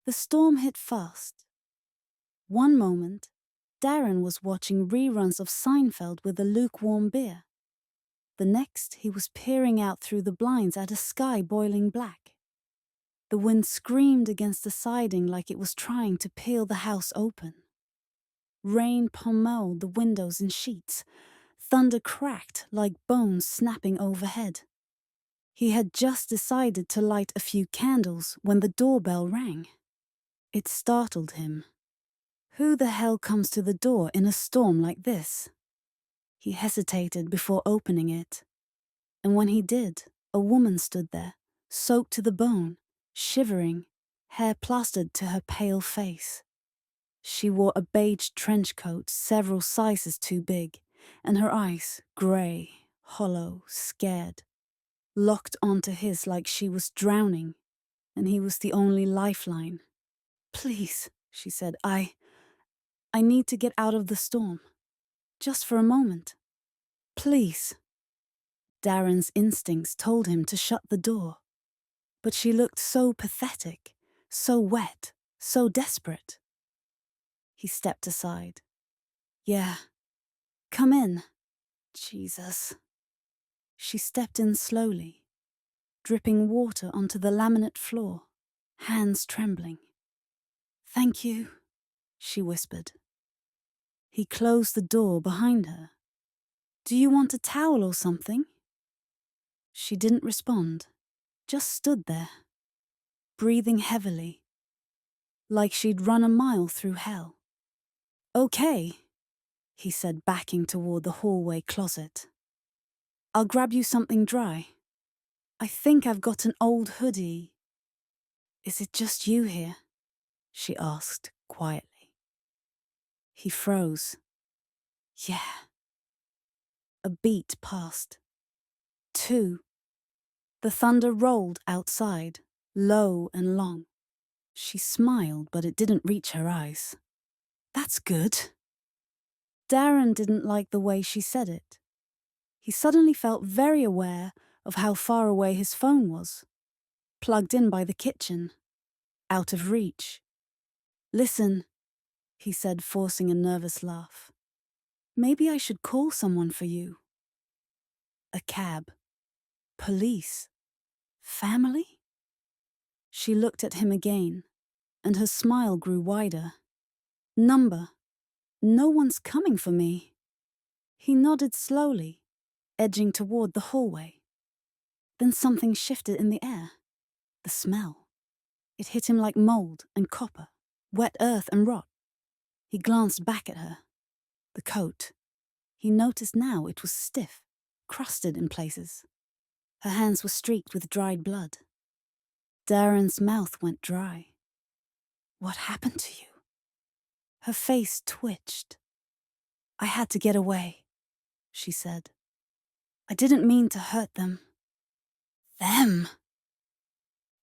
The storm hit fast. One moment, Darren was watching reruns of Seinfeld with a lukewarm beer. The next, he was peering out through the blinds at a sky boiling black. The wind screamed against the siding like it was trying to peel the house open. Rain pommeled the windows in sheets. Thunder cracked like bones snapping overhead. He had just decided to light a few candles when the doorbell rang. It startled him. Who the hell comes to the door in a storm like this? He hesitated before opening it. And when he did, a woman stood there, soaked to the bone, shivering, hair plastered to her pale face. She wore a beige trench coat several sizes too big, and her eyes, grey, hollow, scared, locked onto his like she was drowning, and he was the only lifeline. "Please," she said, I need to get out of the storm. Just for a moment. Please." Darren's instincts told him to shut the door. But she looked so pathetic, so wet, so desperate. He stepped aside. "Yeah, come in." Jesus. She stepped in slowly, dripping water onto the laminate floor, hands trembling. "Thank you," she whispered. He closed the door behind her. "Do you want a towel or something?" She didn't respond, just stood there, breathing heavily, like she'd run a mile through hell. "Okay," he said, backing toward the hallway closet. "I'll grab you something dry. I think I've got an old hoodie." "Is it just you here?" she asked quietly. He froze. "Yeah." A beat passed. 2. The thunder rolled outside, low and long. She smiled, but it didn't reach her eyes. "That's good." Darren didn't like the way she said it. He suddenly felt very aware of how far away his phone was, plugged in by the kitchen, out of reach. "Listen," he said, forcing a nervous laugh. "Maybe I should call someone for you." A cab. Police. Family? She looked at him again, and her smile grew wider. "Number. No one's coming for me." He nodded slowly, edging toward the hallway. Then something shifted in the air. The smell. It hit him like mold and copper, wet earth and rot. He glanced back at her. The coat. He noticed now it was stiff, crusted in places. Her hands were streaked with dried blood. Darren's mouth went dry. "What happened to you?" Her face twitched. "I had to get away," she said. "I didn't mean to hurt them." "Them?"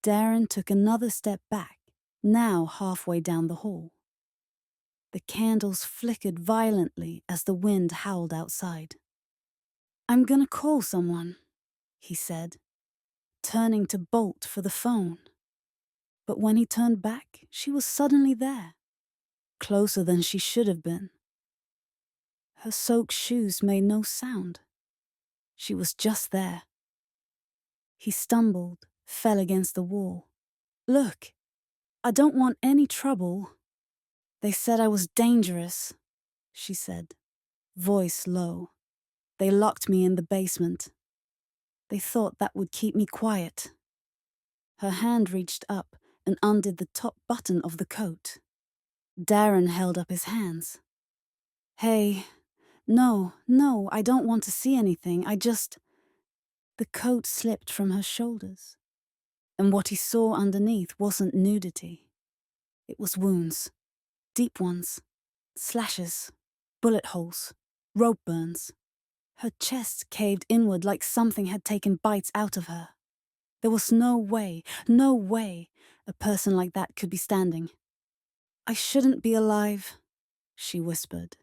Darren took another step back, now halfway down the hall. The candles flickered violently as the wind howled outside. "I'm gonna call someone," he said, turning to bolt for the phone. But when he turned back, she was suddenly there, closer than she should have been. Her soaked shoes made no sound. She was just there. He stumbled, fell against the wall. "Look, I don't want any trouble." "They said I was dangerous," she said, voice low. "They locked me in the basement. They thought that would keep me quiet." Her hand reached up and undid the top button of the coat. Darren held up his hands. "Hey, no, I don't want to see anything. I just..." The coat slipped from her shoulders, and what he saw underneath wasn't nudity. It was wounds, deep ones, slashes, bullet holes, rope burns. Her chest caved inward like something had taken bites out of her. There was no way a person like that could be standing. "I shouldn't be alive," she whispered.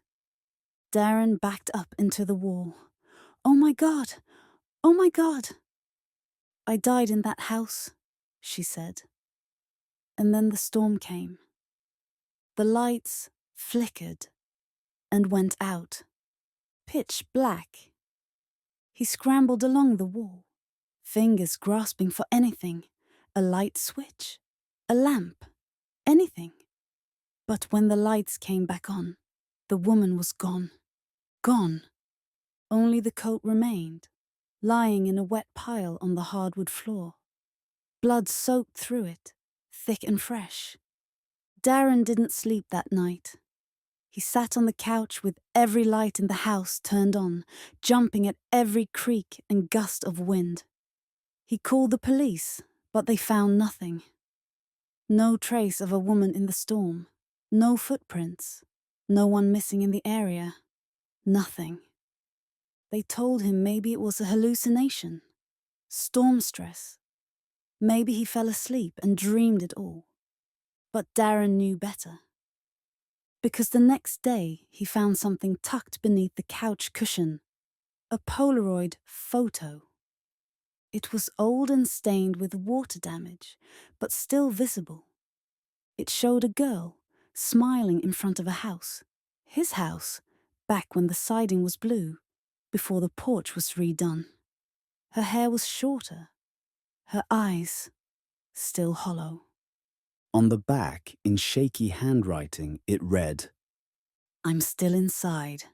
Darren backed up into the wall. "Oh my God! Oh my God!" "I died in that house," she said. And then the storm came. The lights flickered and went out, pitch black. He scrambled along the wall, fingers grasping for anything, a light switch, a lamp, anything. But when the lights came back on, the woman was gone. Gone. Only the coat remained, lying in a wet pile on the hardwood floor. Blood soaked through it, thick and fresh. Darren didn't sleep that night. He sat on the couch with every light in the house turned on, jumping at every creak and gust of wind. He called the police, but they found nothing. No trace of a woman in the storm. No footprints. No one missing in the area. Nothing. They told him maybe it was a hallucination. Storm stress. Maybe he fell asleep and dreamed it all. But Darren knew better. Because the next day he found something tucked beneath the couch cushion. A Polaroid photo. It was old and stained with water damage, but still visible. It showed a girl smiling in front of a house. His house, back when the siding was blue, before the porch was redone. Her hair was shorter. Her eyes still hollow. On the back, in shaky handwriting, it read, I'm still inside.